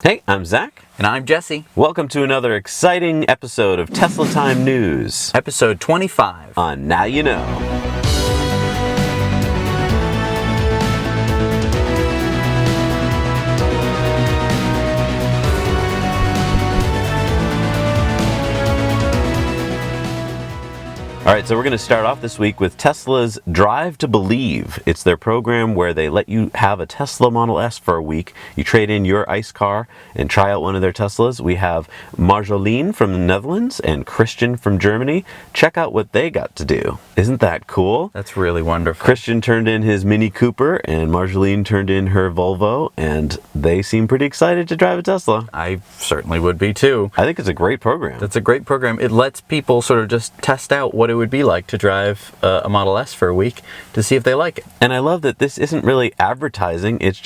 Hey, I'm Zach. And I'm Jesse. Welcome to another exciting episode of Tesla Time News. Episode 25. On Now You Know. All right, so we're going to start off this week with Tesla's Drive to Believe. It's their program where they let you have a Tesla Model S for a week. You trade in your ICE car and try out one of their Teslas. We have Marjolein from the Netherlands and Christian from Germany. Check out what they got to do. Isn't that cool? That's really wonderful. Christian turned in his Mini Cooper and Marjolein turned in her Volvo, and they seem pretty excited to drive a Tesla. I certainly would be too. I think it's a great program. That's a great program. It lets people sort of just test out what it would be like to drive a Model S for a week to see if they like it. And I love that this isn't really advertising. It's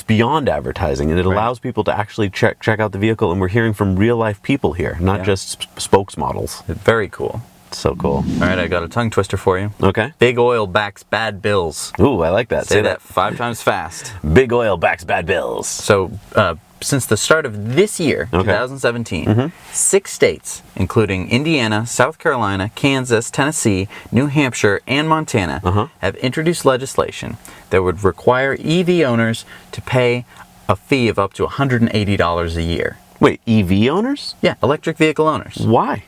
beyond advertising, and it allows people to actually check out the vehicle, and we're hearing from real life people here, not just spokesmodels. Very cool. So cool. All right, I got a tongue twister for you. Okay. Big oil backs bad bills. Ooh, I like that. Say that 5 times fast. Big oil backs bad bills. So, since the start of this year, 2017, 6 states, including Indiana, South Carolina, Kansas, Tennessee, New Hampshire, and Montana, have introduced legislation that would require EV owners to pay a fee of up to $180 a year. Wait, EV owners? Yeah, electric vehicle owners. Why?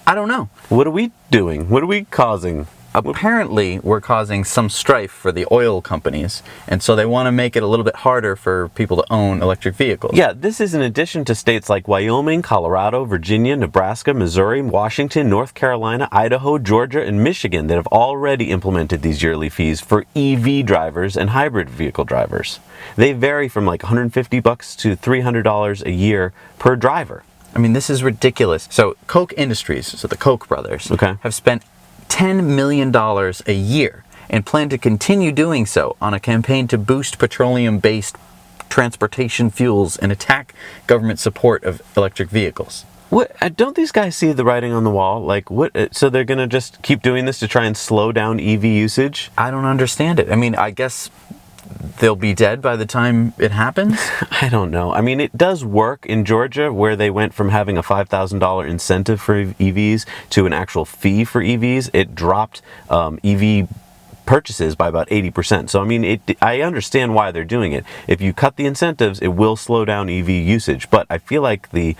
I don't know. What are we doing? What are we causing? Apparently, we're causing some strife for the oil companies, and so they want to make it a little bit harder for people to own electric vehicles. Yeah, this is in addition to states like Wyoming, Colorado, Virginia, Nebraska, Missouri, Washington, North Carolina, Idaho, Georgia, and Michigan that have already implemented these yearly fees for EV drivers and hybrid vehicle drivers. They vary from like $150 to $300 a year per driver. I mean, this is ridiculous. So Koch Industries, so the Koch brothers, have spent $10 million a year and plan to continue doing so on a campaign to boost petroleum-based transportation fuels and attack government support of electric vehicles. What? Don't these guys see the writing on the wall? Like, what? So they're going to just keep doing this to try and slow down EV usage? I don't understand it. I mean, I guess they'll be dead by the time it happens? I don't know. I mean, it does work in Georgia, where they went from having a $5,000 incentive for EVs to an actual fee for EVs. It dropped EV purchases by about 80%. So, I mean, I understand why they're doing it. If you cut the incentives, it will slow down EV usage. But I feel like the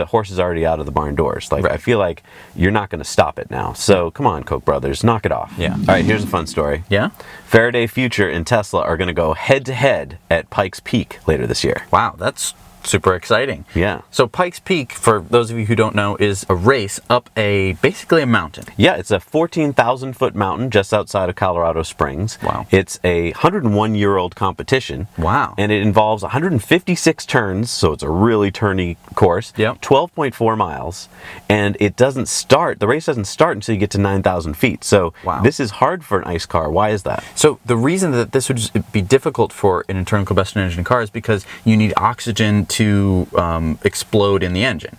horse is already out of the barn doors. Like, I feel like you're not going to stop it now. So, come on, Koch brothers, knock it off. Yeah. All right, here's a fun story. Yeah? Faraday Future and Tesla are going to go head-to-head at Pikes Peak later this year. Wow, that's super exciting. Yeah. So Pikes Peak, for those of you who don't know, is a race up basically a mountain. Yeah, it's a 14,000-foot mountain just outside of Colorado Springs. Wow. It's a 101-year-old competition. Wow. And it involves 156 turns, so it's a really turny course. Yep. 12.4 miles. And the race doesn't start until you get to 9,000 feet. So This is hard for an ICE car. Why is that? So the reason that this would be difficult for an internal combustion engine car is because you need oxygen to explode in the engine.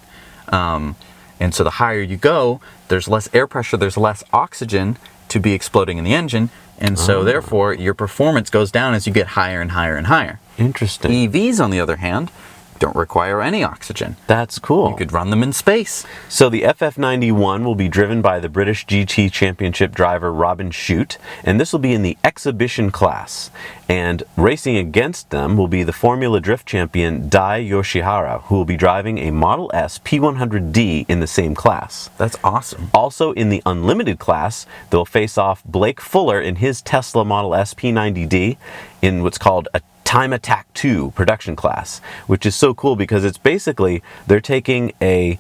And so the higher you go, there's less air pressure, there's less oxygen to be exploding in the engine, and so therefore your performance goes down as you get higher and higher and higher. Interesting. EVs, on the other hand, don't require any oxygen. That's cool. You could run them in space. So the FF91 will be driven by the British GT Championship driver Robin Shute, and this will be in the exhibition class. And racing against them will be the Formula Drift champion Dai Yoshihara, who will be driving a Model S P100D in the same class. That's awesome. Also in the Unlimited class, they'll face off Blake Fuller in his Tesla Model S P90D in what's called a Time Attack 2 production class, which is so cool because it's basically they're taking a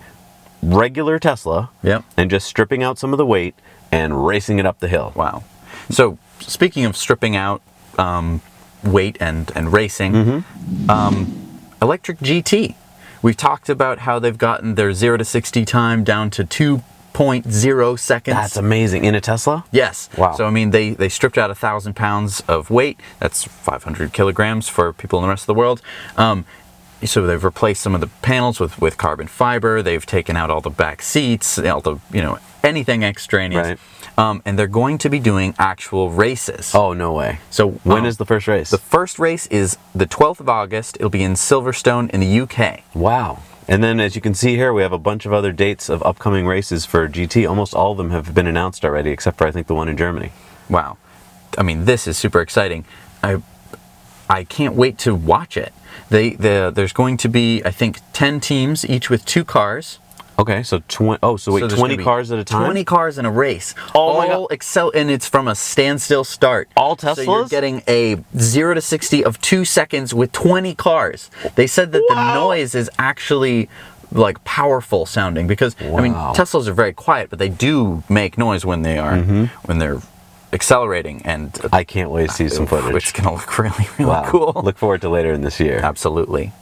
regular Tesla and just stripping out some of the weight and racing it up the hill. Wow. So speaking of stripping out weight and racing, electric GT. We've talked about how they've gotten their 0 to 60 time down to 2.0 seconds. That's amazing. In a Tesla? Yes. Wow. So, I mean, they stripped out 1,000 pounds of weight. That's 500 kilograms for people in the rest of the world. so they've replaced some of the panels with carbon fiber. They've taken out all the back seats, all the anything extraneous. Right. And they're going to be doing actual races. Oh, no way. So when is the first race? The first race is the 12th of August. It'll be in Silverstone in the UK. Wow. And then, as you can see here, we have a bunch of other dates of upcoming races for GT. Almost all of them have been announced already, except for, I think, the one in Germany. Wow. I mean, this is super exciting. I can't wait to watch it. There's going to be, I think, 10 teams, each with 2 cars. Okay, so 20 cars at a time? 20 cars in a race. Oh my God. And it's from a standstill start. All Teslas? So you're getting a 0 to 60 of 2 seconds with 20 cars. They said that the noise is actually like powerful sounding because I mean Teslas are very quiet, but they do make noise when they are when they're accelerating, and I can't wait to see some footage. It's gonna look really cool. Look forward to later in this year. Absolutely.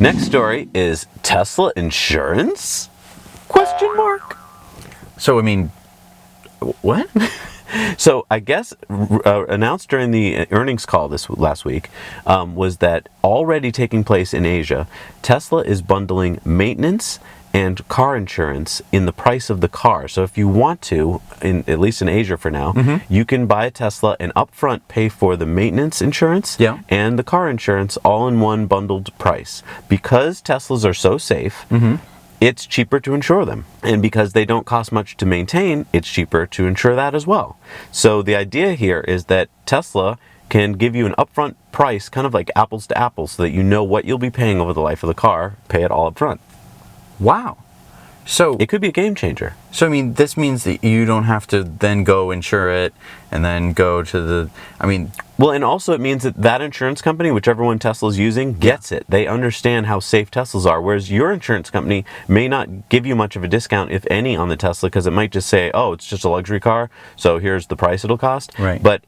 Next story is Tesla insurance? Question mark. So I mean, what? So I guess announced during the earnings call this last week was that already taking place in Asia, Tesla is bundling maintenance and car insurance in the price of the car. So if you want to, at least in Asia for now, you can buy a Tesla and upfront pay for the maintenance insurance and the car insurance all in one bundled price. Because Teslas are so safe, it's cheaper to insure them. And because they don't cost much to maintain, it's cheaper to insure that as well. So the idea here is that Tesla can give you an upfront price, kind of like apples to apples, so that you know what you'll be paying over the life of the car, pay it all up front. Wow. So it could be a game changer. So I mean, this means that you don't have to then go insure it and then go to the, well, and also it means that insurance company, whichever one Tesla's using, gets it. They understand how safe Teslas are, whereas your insurance company may not give you much of a discount, if any, on the Tesla, because it might just say, oh, it's just a luxury car, so here's the price it'll cost. Right. But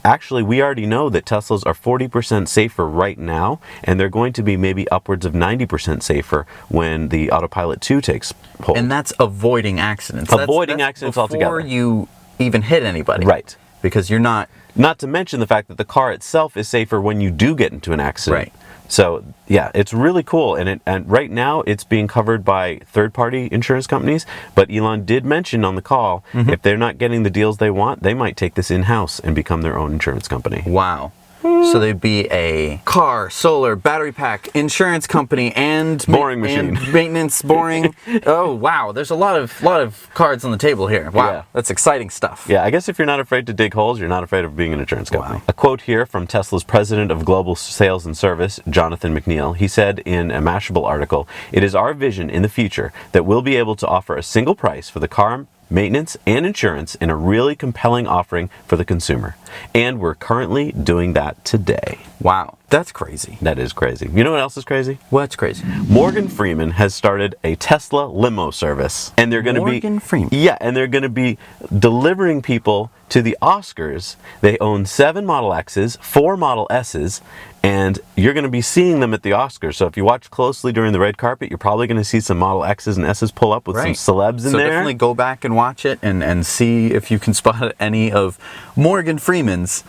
actually, we already know that Teslas are 40% safer right now, and they're going to be maybe upwards of 90% safer when the Autopilot 2 takes hold. And that's avoiding accidents. Avoiding accidents altogether. Before you even hit anybody. Right. Because you're not... Not to mention the fact that the car itself is safer when you do get into an accident. Right. So, yeah, it's really cool. And right now, it's being covered by third-party insurance companies. But Elon did mention on the call, if they're not getting the deals they want, they might take this in-house and become their own insurance company. Wow. So they'd be a car, solar, battery pack, insurance company, and boring machine, and maintenance, boring. Oh wow, there's a lot of cards on the table here. Wow, that's exciting stuff. Yeah, I guess if you're not afraid to dig holes, you're not afraid of being an insurance company. Wow. A quote here from Tesla's president of global sales and service, Jonathan McNeil. He said in a Mashable article, "It is our vision in the future that we'll be able to offer a single price for the car, maintenance, and insurance in a really compelling offering for the consumer. And we're currently doing that today." Wow, that's crazy. That is crazy. You know what else is crazy? What's crazy? Morgan Freeman has started a Tesla Limo service. And they're going to be... Morgan Freeman? Yeah, and they're going to be delivering people to the Oscars. They own 7 Model X's, 4 Model S's, and you're going to be seeing them at the Oscars. So if you watch closely during the red carpet, you're probably going to see some Model X's and S's pull up with some celebs in there. So definitely go back and watch it and see if you can spot any of Morgan Freeman's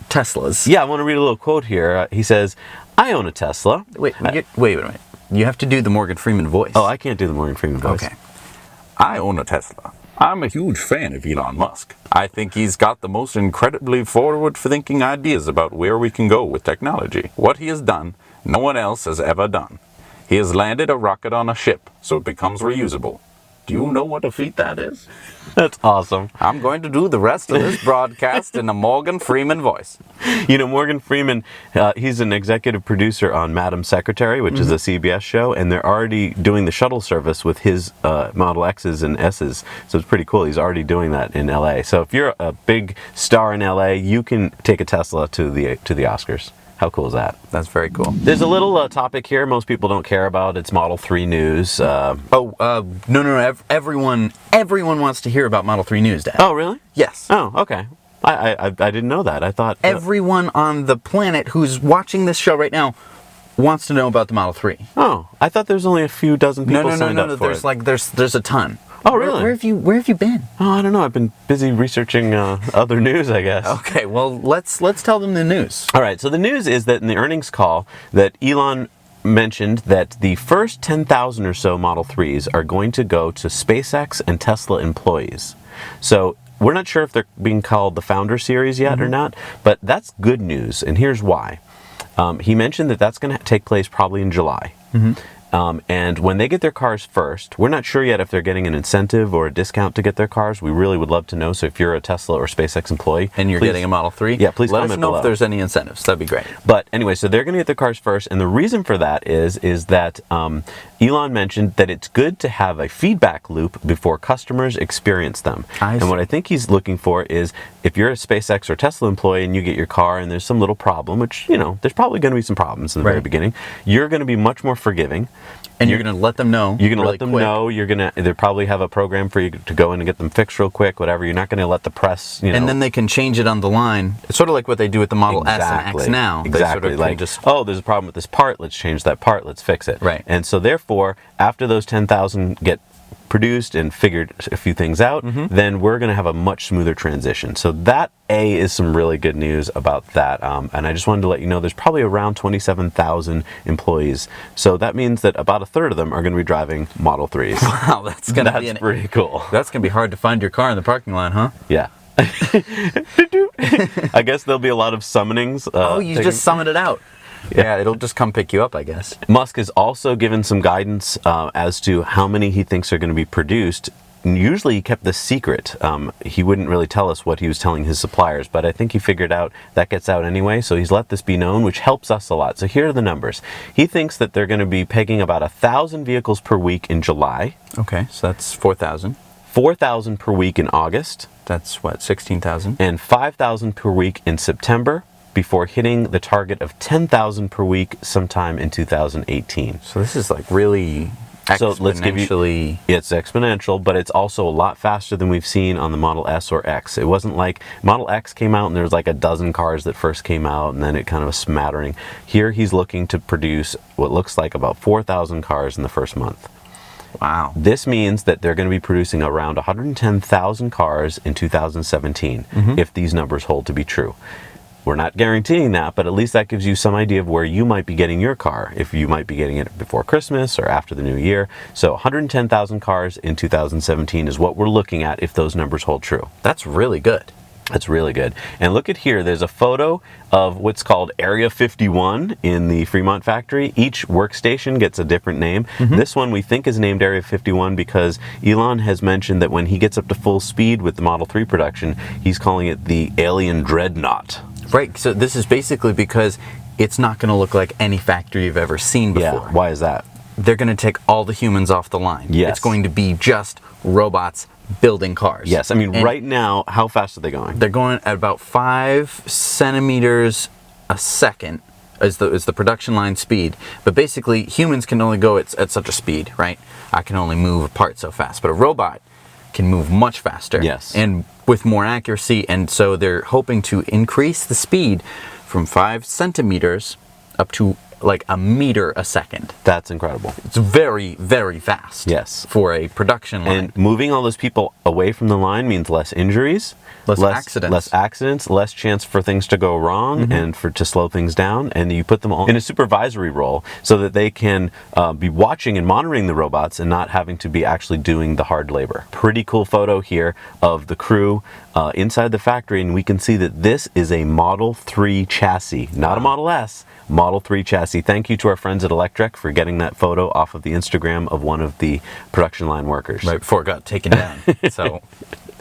Teslas. Yeah, I want to read a little quote here. He says, "I own a Tesla." Wait a minute. You have to do the Morgan Freeman voice. Oh, I can't do the Morgan Freeman voice. Okay. I own a Tesla. I'm a huge fan of Elon Musk. I think he's got the most incredibly forward-thinking ideas about where we can go with technology. What he has done, no one else has ever done. He has landed a rocket on a ship, so it becomes reusable. Do you know what a feat that is? That's awesome. I'm going to do the rest of this broadcast in a Morgan Freeman voice. You know, Morgan Freeman, he's an executive producer on Madam Secretary, which is a CBS show, and they're already doing the shuttle service with his Model X's and S's. So it's pretty cool. He's already doing that in LA. So if you're a big star in LA, you can take a Tesla to the Oscars. How cool is that? That's very cool. There's a little topic here most people don't care about. It's Model 3 news. No. Everyone wants to hear about Model 3 news, Dad. Oh, really? Yes. Oh, okay. I didn't know that. I thought... Everyone on the planet who's watching this show right now wants to know about the Model 3. Oh, I thought there's only a few dozen people signed up for it. There's a ton. Oh, really? Where have you been? Oh, I don't know. I've been busy researching other news, I guess. Okay, well, let's tell them the news. All right, so the news is that in the earnings call that Elon mentioned that the first 10,000 or so Model 3s are going to go to SpaceX and Tesla employees. So we're not sure if they're being called the Founder Series yet or not, but that's good news, and here's why. He mentioned that that's going to take place probably in July. And when they get their cars first, we're not sure yet if they're getting an incentive or a discount to get their cars. We really would love to know. So if you're a Tesla or SpaceX employee And you're getting a Model 3? Yeah, please let us comment know below. if there's any incentives. That'd be great. But anyway, so they're going to get their cars first, and the reason for that is that Elon mentioned that it's good to have a feedback loop before customers experience them. And what I think he's looking for is if you're a SpaceX or Tesla employee and you get your car and there's some little problem, which, there's probably going to be some problems in the very beginning, you're going to be much more forgiving. And you're going to let them know. You're going to let them know. You're going to. They probably have a program for you to go in and get them fixed real quick. Whatever. You're not going to let the press. And then they can change it on the line. It's sort of like what they do with the Model S and X now. Exactly. They sort of just there's a problem with this part. Let's change that part. Let's fix it. Right. And so therefore, after those 10,000 get produced and figured a few things out, then we're going to have a much smoother transition. So that is some really good news about that. And I just wanted to let you know there's probably around 27,000 employees. So that means that about a third of them are going to be driving Model 3s. Wow, that's going to be pretty cool. That's going to be hard to find your car in the parking lot, huh? Yeah. I guess there'll be a lot of summonings. You just summon it out. Yeah, it'll just come pick you up, I guess. Musk has also given some guidance as to how many he thinks are going to be produced. Usually he kept this secret. He wouldn't really tell us what he was telling his suppliers, but I think he figured out that gets out anyway, so he's let this be known, which helps us a lot. So here are the numbers. He thinks that they're going to be pegging about 1,000 vehicles per week in July. Okay, so that's 4,000. 4,000 per week in August. That's what, 16,000? And 5,000 per week in September, before hitting the target of 10,000 per week sometime in 2018. So this is like really exponentially... So let's give you, it's exponential, but it's also a lot faster than we've seen on the Model S or X. It wasn't like Model X came out and there was like a dozen cars that first came out and then it kind of a smattering. Here he's looking to produce what looks like about 4,000 cars in the first month. Wow. This means that they're going to be producing around 110,000 cars in 2017 if these numbers hold to be true. We're not guaranteeing that, but at least that gives you some idea of where you might be getting your car, if you might be getting it before Christmas or after the new year. So 110,000 cars in 2017 is what we're looking at if those numbers hold true. That's really good. That's really good. And look at here, there's a photo of what's called Area 51 in the Fremont factory. Each workstation gets a different name. This one we think is named Area 51 because Elon has mentioned that when he gets up to full speed with the Model 3 production, he's calling it the Alien Dreadnought. Right, so this is basically because it's not going to look like any factory you've ever seen before. Yeah, why is that? They're going to take all the humans off the line. Yes. It's going to be just robots building cars. Yes, I mean, right now, how fast are they going? They're going at about 5 centimeters a second is the production line speed. But basically, humans can only go at such a speed, right? I can only move a part so fast. But a robot can move much faster. Yes. And with more accuracy. And so they're hoping to increase the speed from 5 centimeters up to like a meter a second. That's incredible. It's very, very fast. Yes. For a production line. And moving all those people away from the line means less injuries, less accidents, less chance for things to go wrong and to slow things down. And you put them all in a supervisory role so that they can be watching and monitoring the robots and not having to be actually doing the hard labor. Pretty cool photo here of the crew inside the factory, and we can see that this is a Model 3 chassis, not a Model S. Model 3 chassis. Thank you to our friends at Electrek for getting that photo off of the Instagram of one of the production line workers. Right before it got taken down. So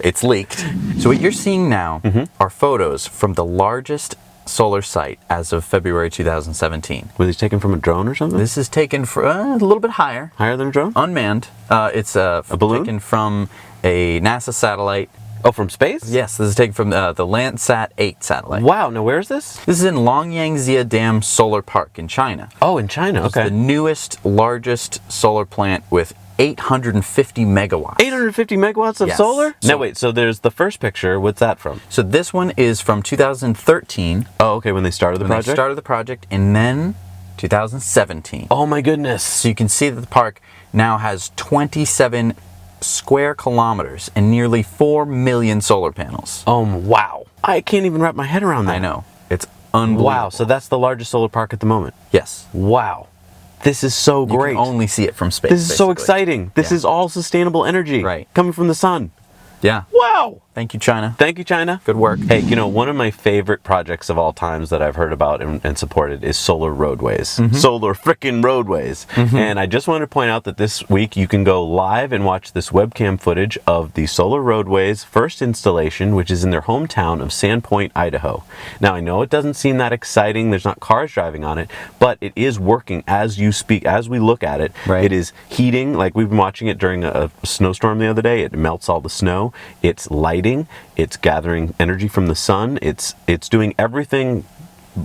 it's leaked. So what you're seeing now are photos from the largest solar site as of February 2017. Were these taken from a drone or something? This is taken from a little bit higher. Higher than a drone? Unmanned. It's a balloon? Taken from a NASA satellite. Oh, from space? Yes, this is taken from the Landsat 8 satellite. Wow, now where is this? This is in Longyangxia Dam Solar Park in China. Oh, in China, okay. It's the newest, largest solar plant with 850 megawatts. 850 megawatts of solar? No, wait, so there's the first picture. What's that from? So this one is from 2013. Oh, okay, when they started the project? They started the project, and then 2017. Oh my goodness. So you can see that the park now has 27 square kilometers and nearly 4 million solar panels. Wow. I can't even wrap my head around that. I know. It's unbelievable. Wow. So that's the largest solar park at the moment. Yes. Wow. This is so great. You can only see it from space. This is so basically. exciting. This is all sustainable energy. Right. Coming from the sun. Yeah. Wow. Thank you, China. Thank you, China. Good work. Hey, one of my favorite projects of all times that I've heard about and supported is solar roadways. Solar frickin' roadways. And I just wanted to point out that this week you can go live and watch this webcam footage of the solar roadways first installation, which is in their hometown of Sandpoint, Idaho. Now, I know it doesn't seem that exciting. There's not cars driving on it, but it is working as you speak, as we look at it. Right. It is heating. Like we've been watching it during a snowstorm the other day. It melts all the snow. It's lighting. It's gathering energy from the sun. It's doing everything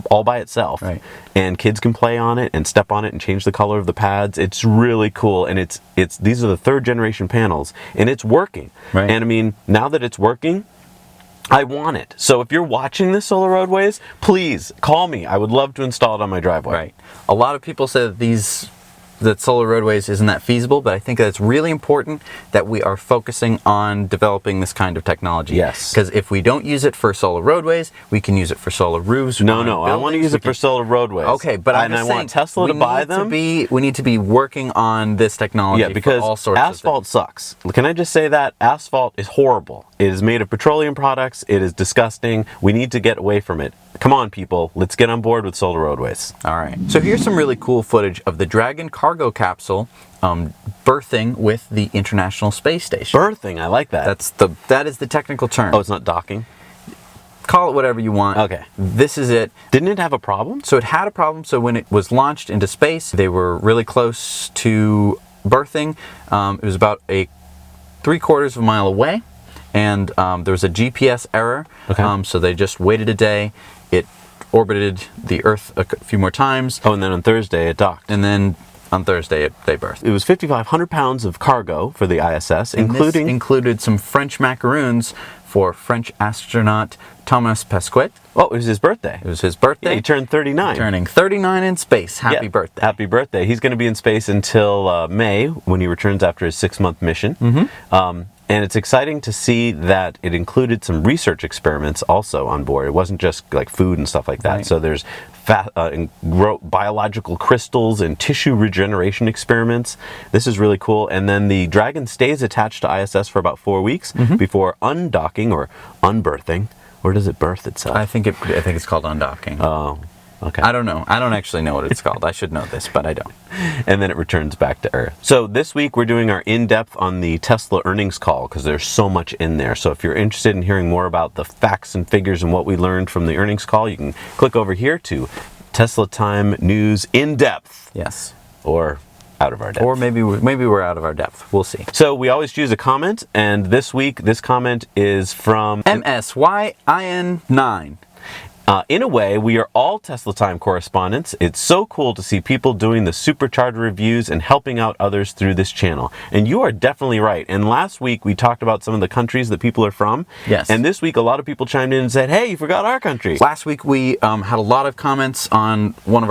all by itself. Right. And kids can play on it and step on it and change the color of the pads. It's really cool. And it's these are the 3rd generation panels and it's working. Right. And I mean, now that it's working, I want it. So if you're watching this solar roadways, please call me. I would love to install it on my driveway. Right. A lot of people say that solar roadways isn't that feasible, but I think that it's really important that we are focusing on developing this kind of technology. Yes. Because if we don't use it for solar roadways, we can use it for solar roofs. No, I want to use it for solar roadways. Okay, but I want Tesla to buy them. We need to be working on this technology. Yeah, because for all sorts asphalt of sucks. Can I just say that? Asphalt is horrible. It is made of petroleum products. It is disgusting. We need to get away from it. Come on, people. Let's get on board with solar roadways. All right. So here's some really cool footage of the Dragon cargo capsule berthing with the International Space Station. Berthing, I like that. That is the technical term. Oh, it's not docking? Call it whatever you want. Okay. This is it. Didn't it have a problem? So it had a problem. So when it was launched into space, they were really close to berthing. It was about a 3/4 of a mile away, and there was a GPS error. Okay. So they just waited a day. It orbited the Earth a few more times. Oh, and then on Thursday it docked. And then on Thursday they berthed. It was 5,500 pounds of cargo for the ISS, And including... this included some French macaroons for French astronaut Thomas Pesquet. Oh, it was his birthday. It was his birthday. Yeah, he turned 39. Turning 39 in space. Happy Yeah, birthday. Happy birthday. He's going to be in space until May, when he returns after his 6-month mission. And it's exciting to see that it included some research experiments also on board. It wasn't just like food and stuff like that. Right. So there's biological crystals and tissue regeneration experiments. This is really cool. And then the Dragon stays attached to ISS for about 4 weeks before undocking or unberthing. Or does it birth itself? I think it's called undocking. Oh, okay. I don't know. I don't actually know what it's called. I should know this, but I don't. And then it returns back to Earth. So this week we're doing our in-depth on the Tesla earnings call because there's so much in there. So if you're interested in hearing more about the facts and figures and what we learned from the earnings call, you can click over here to Tesla Time News In-Depth. Yes. Or out of our depth. Or maybe we're out of our depth. We'll see. So we always choose a comment, and this week this comment is from MSYIN9. In a way, we are all Tesla Time correspondents. It's so cool to see people doing the supercharger reviews and helping out others through this channel. And you are definitely right. And last week, we talked about some of the countries that people are from. Yes. And this week, a lot of people chimed in and said, hey, you forgot our country. Last week, we had a lot of comments on one of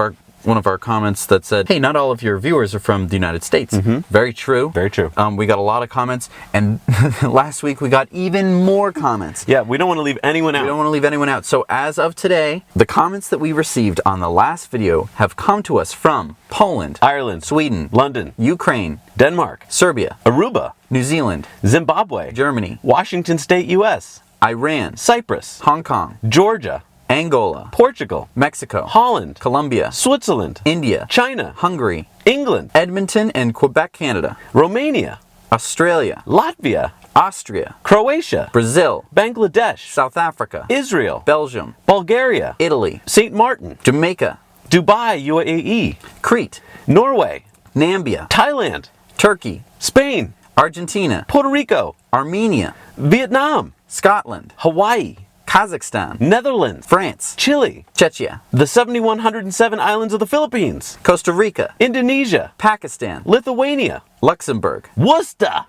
our comments that said, hey, not all of your viewers are from the United States. Very true. Very true. We got a lot of comments, and last week we got even more comments. Yeah, we don't want to leave anyone out. We don't want to leave anyone out. So as of today, the comments that we received on the last video have come to us from Poland, Ireland, Sweden, London, Ukraine, Denmark, Serbia, Aruba, New Zealand, Zimbabwe, Germany, Washington State, U.S., Iran, Cyprus, Hong Kong, Georgia, Angola, Portugal, Mexico, Holland, Colombia, Switzerland, India, China, Hungary, England, Edmonton and Quebec, Canada, Romania, Australia, Latvia, Austria, Croatia, Brazil, Bangladesh, South Africa, Israel, Belgium, Bulgaria, Italy, St. Martin, Jamaica, Dubai, UAE, Crete, Norway, Nambia, Thailand, Turkey, Spain, Argentina, Puerto Rico, Armenia, Vietnam, Scotland, Hawaii, Kazakhstan, Netherlands, France, Chile, Czechia, the 7,107 islands of the Philippines, Costa Rica, Indonesia, Pakistan, Lithuania, Luxembourg, Worcester,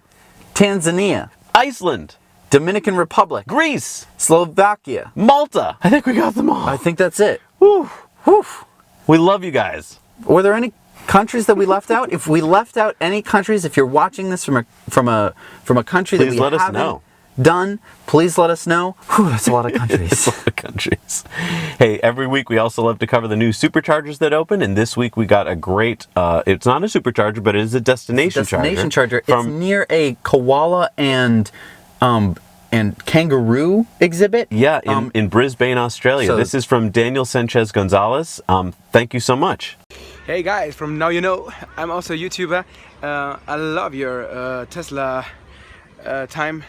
Tanzania, Iceland, Dominican Republic, Greece, Slovakia. Malta. I think we got them all. I think that's it. Whew. Whew. We love you guys. Were there any countries that we left out, if we left out any countries, if you're watching this from a country that Please we let us haven't know. done, please let us know. Whew, that's a lot of countries. It's a lot of countries. Hey, every week we also love to cover the new superchargers that open, and this week we got a great, it's not a supercharger, but it is a destination Charger. It's from near a koala and kangaroo exhibit. Yeah, in Brisbane, Australia. so- This is from Daniel Sanchez Gonzalez. Thank you so much. Hey guys, from Now You Know, I'm also a YouTuber. I love your Tesla time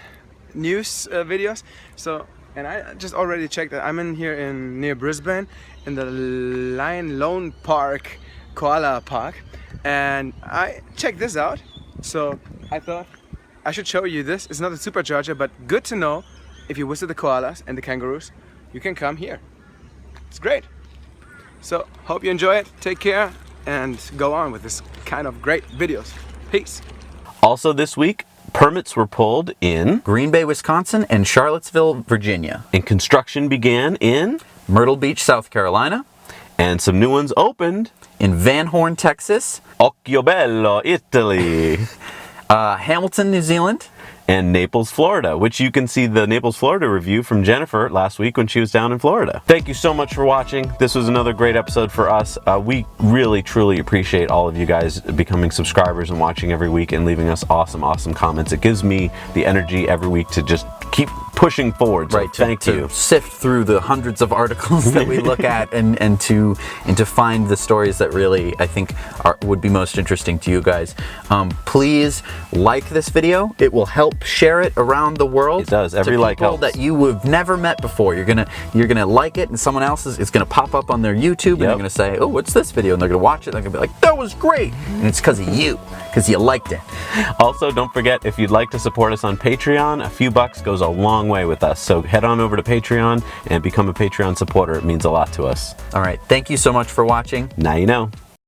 news videos. So, and I just already checked that I'm in here near Brisbane in the Lone Park Koala Park, and I checked this out. So I thought I should show you this. It's not a supercharger, but good to know if you visit the koalas and the kangaroos, you can come here. It's great. So hope you enjoy it. Take care and go on with this kind of great videos. Peace. Also this week, permits were pulled in, Green Bay, Wisconsin, and Charlottesville, Virginia. and construction began in, Myrtle Beach, South Carolina. and some new ones opened. In Van Horn, Texas. Occhiobello, Italy, Hamilton, New Zealand. and Naples, Florida, which you can see the Naples, Florida review from Jennifer last week when she was down in Florida. Thank you so much for watching. This was another great episode for us. We really, truly appreciate all of you guys becoming subscribers and watching every week and leaving us awesome comments. It gives me the energy every week to just keep pushing forward. So thank to you. sift through the hundreds of articles that we look at and to find the stories that really I think would be most interesting to you guys. Please like this video. It will help share it around the world. It does. Every to like people helps. that you have never met before. You're gonna like it, and someone else's it's gonna pop up on their YouTube, and they're gonna say, "Oh, what's this video?" And they're gonna watch it. And they're gonna be like, "That was great," and it's because of you, because you liked it. Also, don't forget, if you'd like to support us on Patreon, a few bucks goes a long way with us. So head on over to Patreon and become a Patreon supporter. It means a lot to us. All right, thank you so much for watching. Now you know.